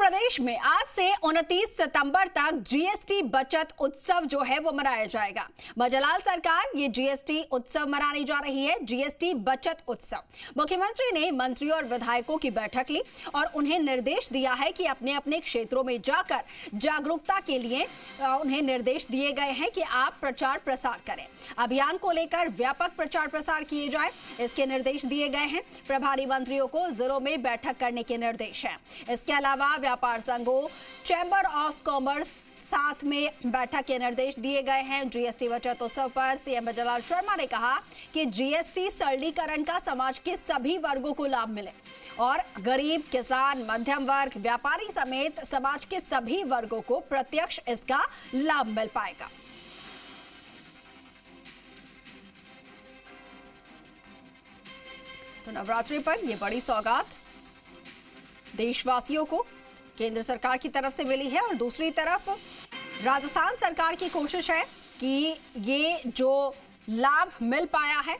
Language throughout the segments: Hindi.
प्रदेश में आज से 29 सितंबर तक जीएसटी बचत उत्सव जो है वो मनाया जाएगा। मजलाल सरकार ये जीएसटी उत्सव मनाने जा रही है, जीएसटी बचत उत्सव। मुख्यमंत्री ने मंत्रियों और विधायकों की बैठक ली और उन्हें निर्देश दिया है कि अपने अपने क्षेत्रों में जाकर जागरूकता के लिए उन्हें निर्देश दिए गए हैं कि आप प्रचार प्रसार करें। अभियान को लेकर व्यापक प्रचार प्रसार किए जाए, इसके निर्देश दिए गए हैं। प्रभारी मंत्रियों को जिलों में बैठक करने के निर्देश हैं। इसके अलावा व्यापार संघों, चैंबर ऑफ कॉमर्स साथ में बैठक के निर्देश दिए गए हैं। जीएसटी बचत उत्सव पर सीएम मजलाल शर्मा ने कहा कि जीएसटी सरलीकरण का समाज के सभी वर्गों को लाभ मिले और गरीब, किसान, मध्यम वर्ग, व्यापारी समेत समाज के सभी वर्गों को प्रत्यक्ष इसका लाभ मिल पाएगा। तो नवरात्रि पर यह बड़ी सौगात देशवासियों को केंद्र सरकार की तरफ से मिली है और दूसरी तरफ राजस्थान सरकार की कोशिश है कि ये जो लाभ मिल पाया है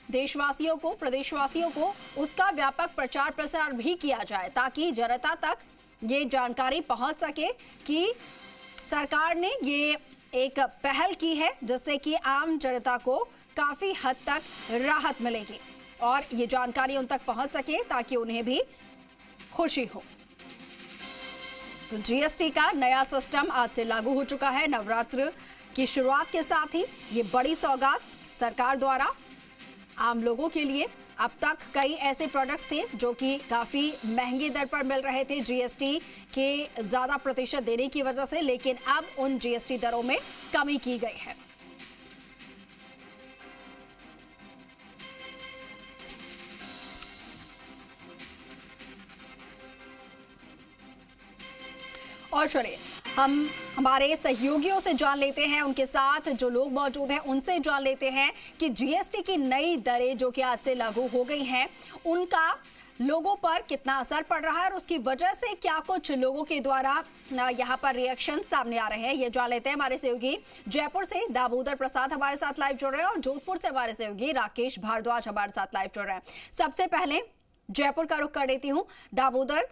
देशवासियों को, प्रदेशवासियों को, उसका व्यापक प्रचार प्रसार भी किया जाए ताकि जनता तक ये जानकारी पहुंच सके कि सरकार ने ये एक पहल की है जिससे कि आम जनता को काफी हद तक राहत मिलेगी और ये जानकारी उन तक पहुंच सके ताकि उन्हें भी खुशी हो। तो जीएसटी का नया सिस्टम आज से लागू हो चुका है। नवरात्र की शुरुआत के साथ ही ये बड़ी सौगात सरकार द्वारा आम लोगों के लिए। अब तक कई ऐसे प्रोडक्ट्स थे जो कि काफी महंगी दर पर मिल रहे थे जीएसटी के ज्यादा प्रतिशत देने की वजह से, लेकिन अब उन जीएसटी दरों में कमी की गई है। और चलिए हम हमारे सहयोगियों से जान लेते हैं, उनके साथ जो लोग मौजूद हैं उनसे जान लेते हैं कि जीएसटी की नई दरें जो कि आज से लागू हो गई हैं उनका लोगों पर कितना असर पड़ रहा है और उसकी वजह से क्या कुछ लोगों के द्वारा यहाँ पर रिएक्शन सामने आ रहे हैं, ये जान लेते हैं। हमारे सहयोगी जयपुर से दामोदर प्रसाद हमारे साथ लाइव जुड़ रहे हैं और जोधपुर से हमारे सहयोगी राकेश भारद्वाज हमारे साथ लाइव जुड़ रहे हैं। सबसे पहले जयपुर का रुख कर देती हूँ। दामोदर,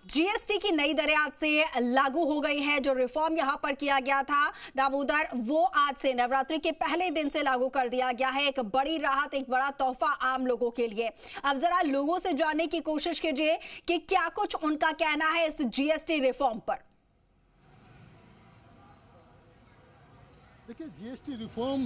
जीएसटी की नई दरें आज से लागू हो गई है। जो रिफॉर्म यहाँ पर किया गया था दामोदर, वो आज से नवरात्रि के पहले दिन से लागू कर दिया गया है। एक बड़ी राहत, एक बड़ा तोहफा आम लोगों के लिए। अब जरा लोगों से जानने की कोशिश कीजिए कि क्या कुछ उनका कहना है इस जीएसटी रिफॉर्म पर। देखिए, जीएसटी रिफॉर्म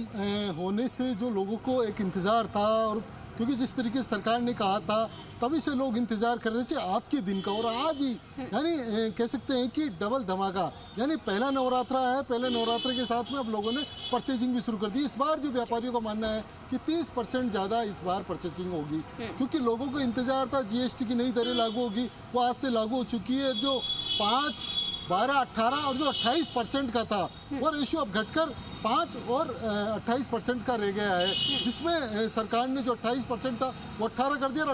होने से जो लोगों को एक इंतज़ार था और क्योंकि जिस तरीके से सरकार ने कहा था तभी से लोग इंतजार कर रहे थे आज के दिन का, और आज ही यानी कह सकते हैं कि डबल धमाका, यानी पहला नवरात्रा है। पहले नवरात्र के साथ में अब लोगों ने परचेजिंग भी शुरू कर दी। इस बार जो व्यापारियों का मानना है कि 30% ज़्यादा इस बार परचेजिंग होगी क्योंकि लोगों को इंतजार था जीएसटी की नई दरें लागू होगी, वो आज से लागू हो चुकी है। जो 5, 12, 18 और जो 28% का था वो रेशियो अब घटकर 5 और 28% का रह गया है, जिसमें सरकार ने जो 28% था वो 18 कर दिया और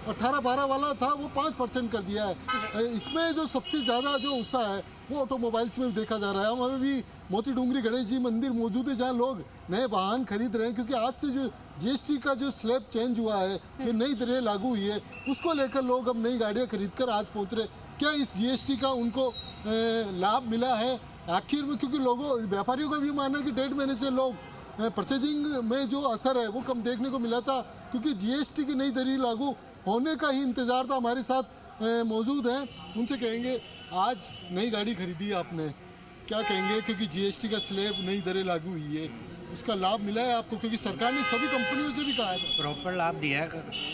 18-12 वाला था वो 5% कर दिया है। इसमें जो सबसे ज़्यादा जो उत्साह है वो ऑटोमोबाइल्स में देखा जा रहा है। हमें भी मोती डूंगरी गणेश जी मंदिर मौजूद है जहाँ लोग नए वाहन खरीद रहे हैं क्योंकि आज से जो जीएसटी का जो स्लैब चेंज हुआ है, जो नई दरें लागू हुई है, उसको लेकर लोग अब नई गाड़ियाँ खरीद कर आज पहुँच रहे। क्या इस जीएसटी का उनको लाभ मिला है आखिर में? क्योंकि लोगों, व्यापारियों का भी मानना है कि 1.5 महीने से लोग परचेजिंग में जो असर है वो कम देखने को मिला था क्योंकि जीएसटी की नई दरें लागू होने का ही इंतजार था। हमारे साथ मौजूद हैं, उनसे कहेंगे आज नई गाड़ी खरीदी आपने, क्या कहेंगे? क्योंकि जीएसटी का स्लैब नई दरें लागू हुई है, उसका लाभ मिला है आपको? क्योंकि सरकार ने सभी कंपनियों से भी कहा है प्रॉपर लाभ दिया है,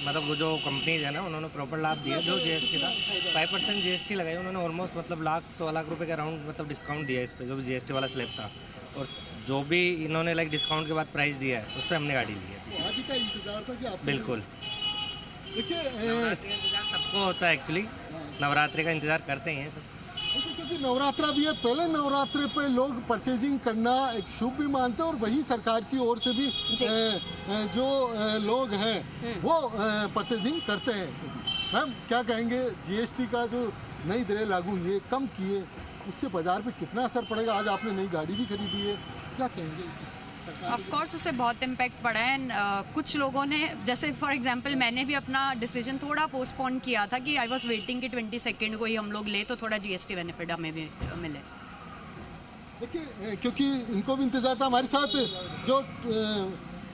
मतलब वो जो कंपनीज है ना उन्होंने प्रॉपर लाभ दिया। जो जीएसटी था 5% जीएसटी लगाई उन्होंने, ऑलमोस्ट मतलब लाख 1.25 लाख रुपए के अराउंड मतलब डिस्काउंट दिया है इस पर, जो भी जीएसटी वाला स्लैब था। और जो भी इन्होंने लाइक डिस्काउंट के बाद प्राइस दिया है उस पर हमने गाड़ी ली है। आज का इंतजार था कि आप बिल्कुल। देखिए, इंतजार सबको होता है एक्चुअली, नवरात्रि का इंतजार करते हैं सब क्योंकि नवरात्रा भी है। पहले नवरात्रे पे लोग परचेजिंग करना एक शुभ भी मानते हैं और वही सरकार की ओर से भी जो लोग हैं वो परचेजिंग करते हैं। मैम, क्या कहेंगे? जीएसटी का जो नई दरें लागू हुई है, कम किए, उससे बाजार पे कितना असर पड़ेगा? आज आपने नई गाड़ी भी खरीदी है, क्या कहेंगे? ऑफ कोर्स उससे बहुत इम्पैक्ट पड़ा है एंड कुछ लोगों ने, जैसे फॉर एग्जांपल मैंने भी अपना डिसीजन थोड़ा पोस्टपोन किया था कि आई वाज वेटिंग कि 22 को ही हम लोग ले तो थोड़ा जीएसटी बेनिफिट हमें भी मिले। देखिए क्योंकि इनको भी इंतजार था, हमारे साथ जो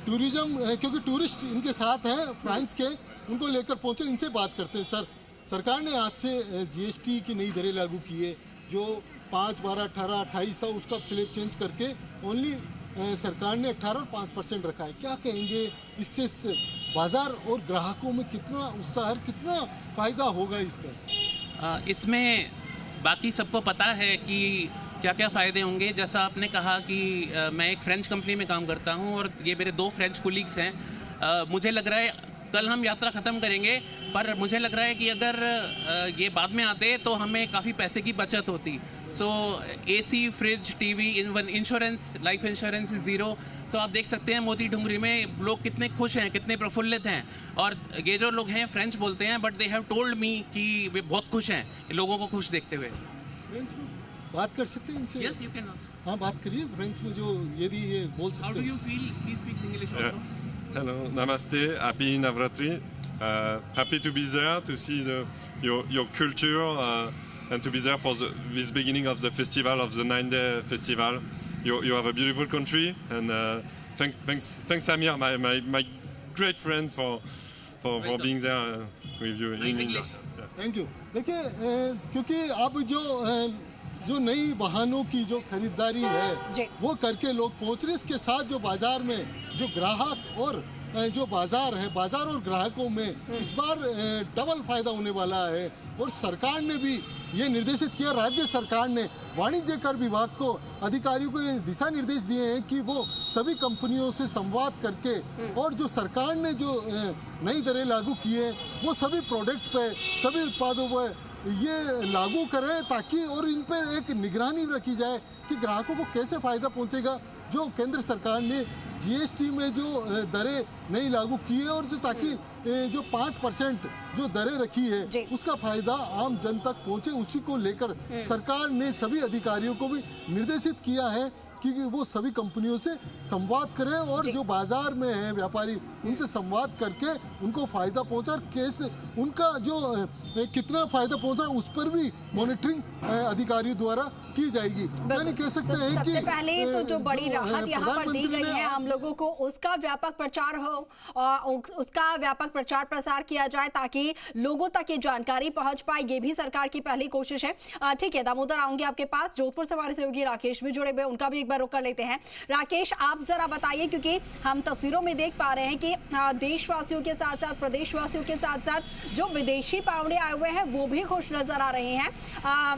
टूरिज्म क्योंकि टूरिस्ट इनके साथ हैं फ्रांस के, उनको लेकर पहुंचे, इनसे बात करते हैं। सर, सरकार ने आज से जीएसटी की नई दरें लागू की है, जो 5, 12, 18, 28 था उसका स्लैब चेंज करके ओनली सरकार ने 18 और 5% रखा है। क्या कहेंगे, इससे बाजार और ग्राहकों में कितना उत्साह, कितना फायदा होगा इसका? इसमें बाकी सबको पता है कि क्या क्या फ़ायदे होंगे। जैसा आपने कहा कि मैं एक फ़्रेंच कंपनी में काम करता हूं और ये मेरे 2 फ्रेंच कोलीग्स हैं। मुझे लग रहा है कल हम यात्रा ख़त्म करेंगे, पर मुझे लग रहा है कि अगर ये बाद में आते तो हमें काफ़ी पैसे की बचत होती। So AC, fridge, TV, insurance, life insurance is zero. तो आप देख सकते हैं मोती डुंगरी में लोग कितने खुश हैं, कितने प्रफुल्लित हैं। और ये जो लोग हैं फ्रेंच बोलते हैं, but they have told me कि वे बहुत खुश हैं लोगों को खुश देखते हुए। बात कर सकते हैं इनसे? Yes, you can also. हाँ, बात करिए फ्रेंच में, जो यदि ये बोल सकते हैं। How do you feel? He speaks English also. Hello, namaste, happy Navratri. Happy to be there to see your culture and to be there for this beginning of the festival, of the 9-day festival. You have a beautiful country, and thanks Samir, my great friend, for being there with you in English. Thank you. देखिए क्योंकि अब जो नई वाहनों की जो खरीदारी है वो करके लोग पहुंच रहे, इसके साथ जो बाजार में जो ग्राहक और जो बाजार है, बाजार और ग्राहकों में इस बार डबल फायदा होने वाला है। और सरकार ने भी ये निर्देशित किया, राज्य सरकार ने वाणिज्य कर विभाग को, अधिकारियों को ये दिशा निर्देश दिए हैं कि वो सभी कंपनियों से संवाद करके और जो सरकार ने जो नई दरें लागू की है वो सभी प्रोडक्ट पे, सभी उत्पादों पर ये लागू करें, ताकि और इन पर एक निगरानी रखी जाए कि ग्राहकों को कैसे फ़ायदा पहुंचेगा। जो केंद्र सरकार ने जीएसटी में जो दरें नई लागू की है और जो ताकि जो 5% जो दरें रखी है उसका फायदा आम जन तक पहुंचे, उसी को लेकर सरकार ने सभी अधिकारियों को भी निर्देशित किया है कि वो सभी कंपनियों से संवाद करें और जो बाजार में है व्यापारी उनसे संवाद करके उनको फायदा पहुंचा, और कैसे उनका जो कितना फायदा पहुंचा उस पर भी मॉनिटरिंग अधिकारियों द्वारा की जाएगी। यानी कह सकते हैं कि सबसे पहले तो जो बड़ी राहत यहाँ पर दी गई है आम लोगों को, उसका व्यापक प्रचार हो और उसका व्यापक प्रचार प्रसार किया जाए ताकि लोगों तक ये जानकारी पहुंच पाए, ये भी सरकार की पहली कोशिश है। ठीक है दामोदर, आऊंगी आपके पास। जोधपुर से हमारे सहयोगी राकेश भी जुड़े हुए, उनका भी एक बार रुख कर लेते हैं। राकेश, आप जरा बताइए, क्योंकि हम तस्वीरों में देख पा रहे हैं कि देशवासियों के साथ साथ प्रदेशवासियों के साथ साथ जो विदेशी पावड़े आए हुए हैं वो भी खुश नजर आ रहे हैं।